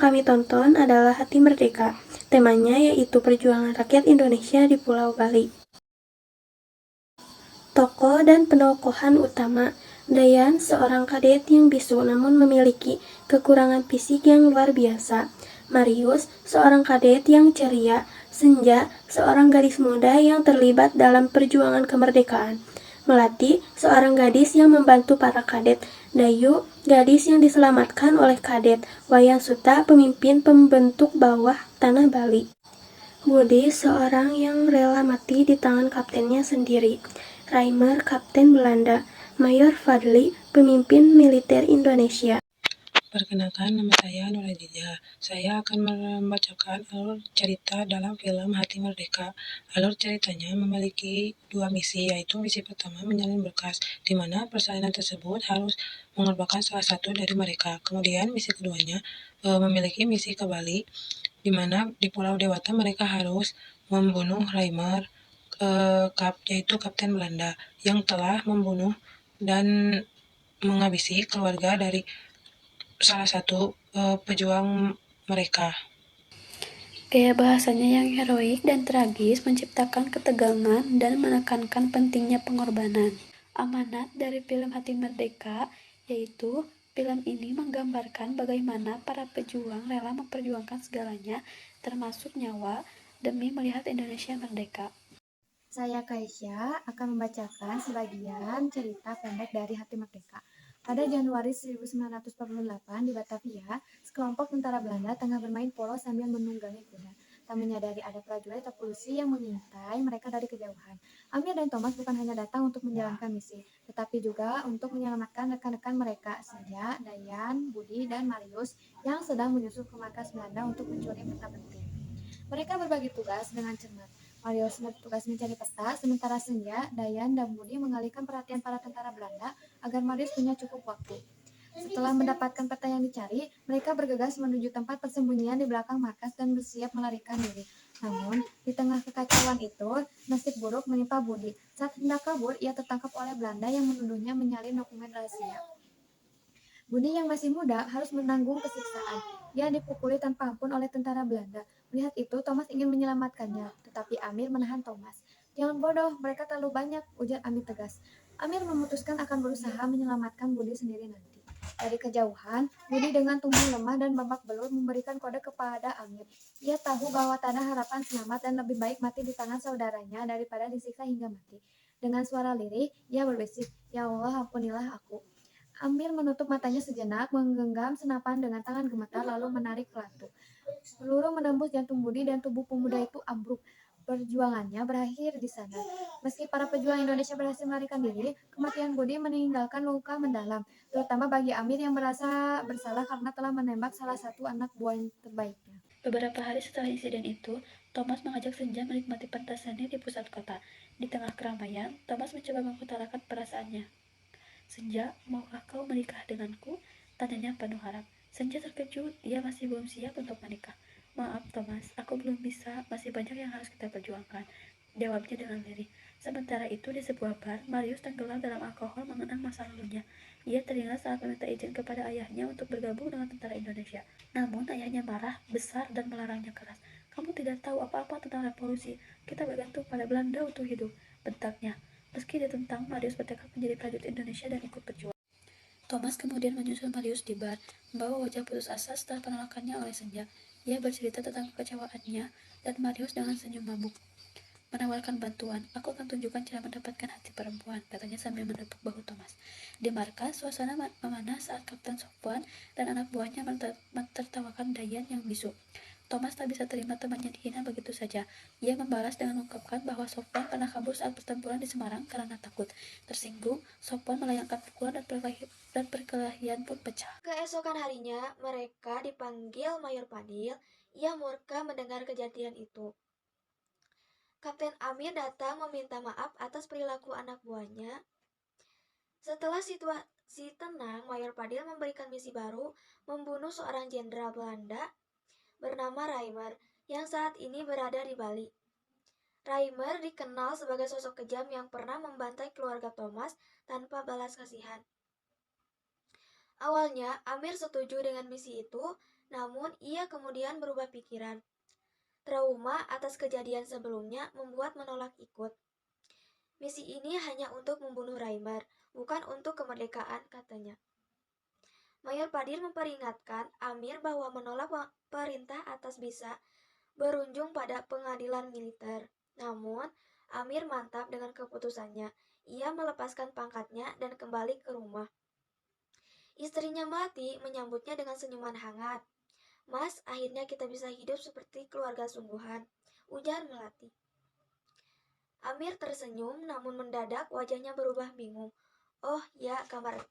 kami tonton adalah Hati Merdeka. Temanya yaitu perjuangan rakyat Indonesia di Pulau Bali. Tokoh dan penokohan utama. Dayan, seorang kadet yang bisu namun memiliki kekurangan fisik yang luar biasa. Marius, seorang kadet yang ceria. Senja, seorang gadis muda yang terlibat dalam perjuangan kemerdekaan. Melati, seorang gadis yang membantu para kadet. Dayu, gadis yang diselamatkan oleh kadet. Wayan Suta, pemimpin pembentuk bawah tanah Bali. Budi, seorang yang rela mati di tangan kaptennya sendiri. Reimer, kapten Belanda. Mayor Fadli, pemimpin militer Indonesia. Perkenalkan, nama saya Nurhadijah. Saya akan membacakan alur cerita dalam film Hati Merdeka. Alur ceritanya memiliki dua misi, yaitu misi pertama menyalin berkas, di mana persalinan tersebut harus mengorbankan salah satu dari mereka. Kemudian misi keduanya memiliki misi ke Bali, di mana di Pulau Dewata mereka harus membunuh Reimer, yaitu kapten Belanda, yang telah membunuh dan menghabisi keluarga dari salah satu pejuang mereka. Gaya bahasanya yang heroik dan tragis menciptakan ketegangan dan menekankan pentingnya pengorbanan. Amanat dari film Hati Merdeka, yaitu film ini menggambarkan bagaimana para pejuang rela memperjuangkan segalanya, termasuk nyawa, demi melihat Indonesia merdeka. Saya Kaisya akan membacakan sebagian cerita pendek dari Hati Merdeka. Pada Januari 1948 di Batavia, sekelompok tentara Belanda tengah bermain polo sambil menunggangi kuda. Tak menyadari ada prajurit atau polisi yang mengintai mereka dari kejauhan. Amir dan Thomas bukan hanya datang untuk menjalankan misi, tetapi juga untuk menyelamatkan rekan-rekan mereka, Senja, Dayan, Budi, dan Marius, yang sedang menyusup ke markas Belanda untuk mencuri peta penting. Mereka berbagi tugas dengan cermat. Marius bertugas mencari peta, sementara Senja, Dayan, dan Budi mengalihkan perhatian para tentara Belanda agar Marius punya cukup waktu. Setelah mendapatkan peta yang dicari, mereka bergegas menuju tempat persembunyian di belakang markas dan bersiap melarikan diri. Namun, di tengah kekacauan itu, nasib buruk menimpa Budi. Saat hendak kabur, ia tertangkap oleh Belanda yang menuduhnya menyalin dokumen rahasia. Budi yang masih muda harus menanggung kesiksaan. Dia dipukuli tanpa ampun oleh tentara Belanda. Melihat itu, Thomas ingin menyelamatkannya, tetapi Amir menahan Thomas. "Jangan bodoh, mereka terlalu banyak," ujar Amir tegas. Amir memutuskan akan berusaha menyelamatkan Budi sendiri nanti. Dari kejauhan, Budi dengan tubuh lemah dan babak belur memberikan kode kepada Amir. Ia tahu bahwa tak ada harapan selamat dan lebih baik mati di tangan saudaranya daripada disiksa hingga mati. Dengan suara lirih, ia berbisik, "Ya Allah, ampunilah aku." Amir menutup matanya sejenak, menggenggam senapan dengan tangan gemetar, lalu menarik kelatu. Peluru menembus jantung Budi dan tubuh pemuda itu ambruk. Perjuangannya berakhir di sana. Meski para pejuang Indonesia berhasil melarikan diri, kematian Budi meninggalkan luka mendalam, terutama bagi Amir yang merasa bersalah karena telah menembak salah satu anak buah terbaiknya. Beberapa hari setelah insiden itu, Thomas mengajak Senja menikmati pentas seni di pusat kota. Di tengah keramaian, Thomas mencoba mengutarakan perasaannya. "Senja, maukah kau menikah denganku?" tanyanya penuh harap. Senja terkejut, dia masih belum siap untuk menikah. "Maaf, Thomas, aku belum bisa, masih banyak yang harus kita perjuangkan," jawabnya dengan lirih. Sementara itu, di sebuah bar, Marius tenggelam dalam alkohol mengenang masa lalunya. Ia teringat saat meminta izin kepada ayahnya untuk bergabung dengan tentara Indonesia. Namun, ayahnya marah, besar, dan melarangnya keras. "Kamu tidak tahu apa-apa tentang revolusi. Kita bergantung pada Belanda untuk hidup," bentaknya. Meski ditentang, Marius bertekad menjadi prajurit Indonesia dan ikut berjuang. Thomas kemudian menyusul Marius di bar, membawa wajah putus asa setelah penolakannya oleh Senja. Ia bercerita tentang kekecewaannya, dan Marius dengan senyum mabuk menawarkan bantuan. "Aku akan tunjukkan cara mendapatkan hati perempuan," katanya sambil menepuk bahu Thomas. Di markas, suasana memanas saat Kapten Sofwan dan anak buahnya mentertawakan Dayan yang bisu. Thomas tak bisa terima temannya dihina begitu saja. Ia membalas dengan mengungkapkan bahwa Sofwan pernah kabur saat pertempuran di Semarang karena takut. Tersinggung, Sofwan melayangkan pukulan dan perkelahian pun pecah. Keesokan harinya, mereka dipanggil Mayor Padil. Ia murka mendengar kejadian itu. Kapten Amir datang meminta maaf atas perilaku anak buahnya. Setelah situasi tenang, Mayor Padil memberikan misi baru, membunuh seorang jenderal Belanda bernama Reimer, yang saat ini berada di Bali. Reimer dikenal sebagai sosok kejam yang pernah membantai keluarga Thomas tanpa balas kasihan. Awalnya, Amir setuju dengan misi itu, Namun, ia kemudian berubah pikiran. Trauma atas kejadian sebelumnya membuat menolak ikut. Misi ini hanya untuk membunuh Raimer, bukan untuk kemerdekaan, katanya. Mayor Padir memperingatkan Amir bahwa menolak perintah atas bisa berujung pada pengadilan militer. Namun, Amir mantap dengan keputusannya. Ia melepaskan pangkatnya dan kembali ke rumah. Istrinya Melati menyambutnya dengan senyuman hangat. Mas, akhirnya kita bisa hidup seperti keluarga sungguhan, ujar Melati. Amir tersenyum, namun mendadak wajahnya berubah bingung. Oh ya, kamar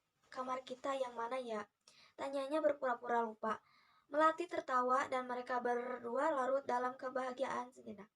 kita yang mana ya? Tanyanya berpura-pura lupa. Melati tertawa dan mereka berdua larut dalam kebahagiaan sejenak.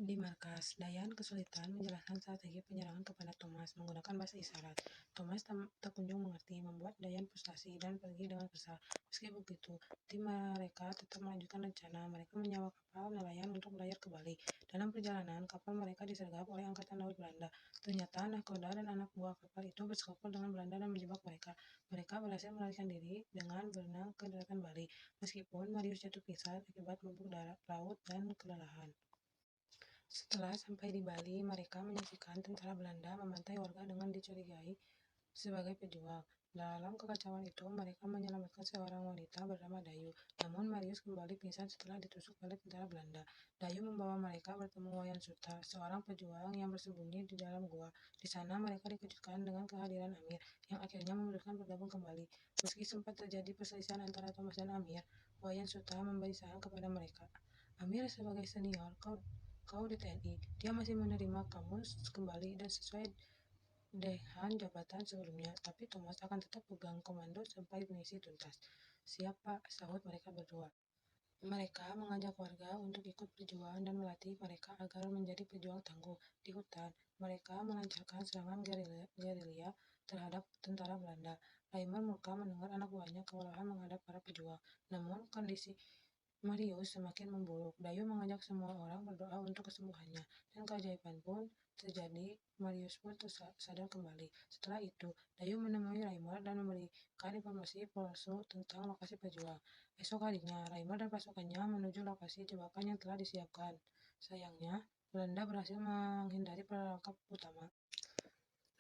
Di markas, Dayan kesulitan menjelaskan strategi penyerangan kepada Thomas menggunakan bahasa isyarat. Thomas tak kunjung mengerti, membuat Dayan frustasi dan pergi dengan kesal. Meski begitu, tim mereka tetap melanjutkan rencana. Mereka menyewa kapal nelayan untuk berlayar ke Bali. Dalam perjalanan, kapal mereka disergap oleh Angkatan Laut Belanda. Ternyata nahkoda dan anak buah kapal itu bersekongkol dengan Belanda dan menjebak mereka. Mereka berhasil melarikan diri dengan berenang ke daratan Bali, meskipun Marius jatuh pingsan akibat mabuk laut dan kelelahan. Setelah sampai di Bali, mereka menyaksikan tentara Belanda membantai warga dengan dicurigai sebagai pejuang. Dalam kekacauan itu, mereka menyelamatkan seorang wanita bernama Dayu. Namun Marius kembali pingsan setelah ditusuk oleh tentara Belanda. Dayu membawa mereka bertemu Wayan Suta, seorang pejuang yang bersembunyi di dalam gua. Di sana mereka dikejutkan dengan kehadiran Amir, yang akhirnya memutuskan bergabung kembali. Meski sempat terjadi perselisihan antara Thomas dan Amir, Wayan Suta memberi saran kepada mereka. Amir sebagai senior, kau di TNI, dia masih menerima kamu kembali dan sesuai dengan jabatan sebelumnya, tapi Thomas akan tetap pegang komando sampai misi tuntas. Siapa? Sahut mereka berdua. Mereka mengajak warga untuk ikut perjuangan dan melatih mereka agar menjadi pejuang tangguh. Di hutan, mereka melancarkan serangan gerilya terhadap tentara Belanda. Raimer murka mendengar anak buahnya kewalahan menghadap para pejuang. Namun kondisi Marius semakin memburuk. Dayu mengajak semua orang berdoa untuk kesembuhannya, dan keajaiban pun terjadi. Marius pun sadar kembali. Setelah itu, Dayu menemui Raimer dan memberikan informasi palsu tentang lokasi pejuang. Esok harinya, Raimer dan pasukannya menuju lokasi jebakan yang telah disiapkan. Sayangnya, Belanda berhasil menghindari perangkap utama.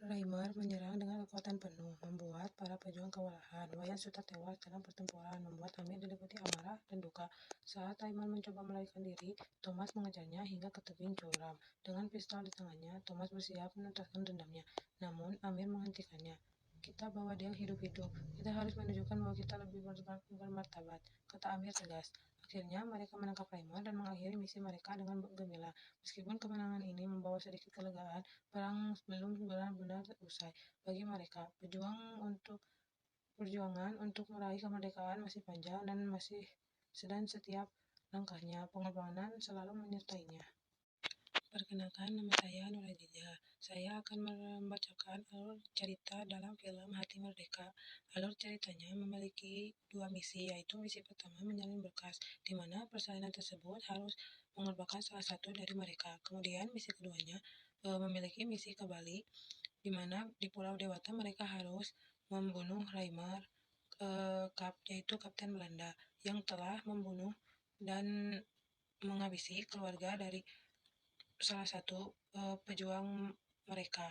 Raimer menyerang dengan kekuatan penuh, membuat para pejuang kewalahan. Wayan Suta tewas dalam pertempuran, membuat Amir diliputi amarah dan duka. Saat Raimer mencoba melarikan diri, Thomas mengejarnya hingga ke tebing curam. Dengan pistol di tangannya, Thomas bersiap menuntaskan dendamnya. Namun, Amir menghentikannya. Kita bawa dia hidup-hidup. Kita harus menunjukkan bahwa kita lebih bermartabat, kata Amir tegas. Akhirnya, mereka menangkap Raimer dan mengakhiri misi mereka dengan gembira. Meskipun kemenangan ini membawa sedikit kelegaan, perang belum benar-benar usai. Bagi mereka, perjuangan untuk meraih kemerdekaan masih panjang dan setiap langkahnya pengorbanan selalu menyertainya. Perkenalkan, nama saya Nurhadijah. Saya akan membacakan alur cerita dalam film Hati Merdeka. Alur ceritanya memiliki dua misi, yaitu misi pertama menyalin berkas, di mana persalinan tersebut harus mengorbankan salah satu dari mereka. Kemudian misi keduanya memiliki misi ke Bali, di mana di Pulau Dewata mereka harus membunuh Raimer, yaitu Kapten Belanda, yang telah membunuh dan menghabisi keluarga dari salah satu pejuang mereka.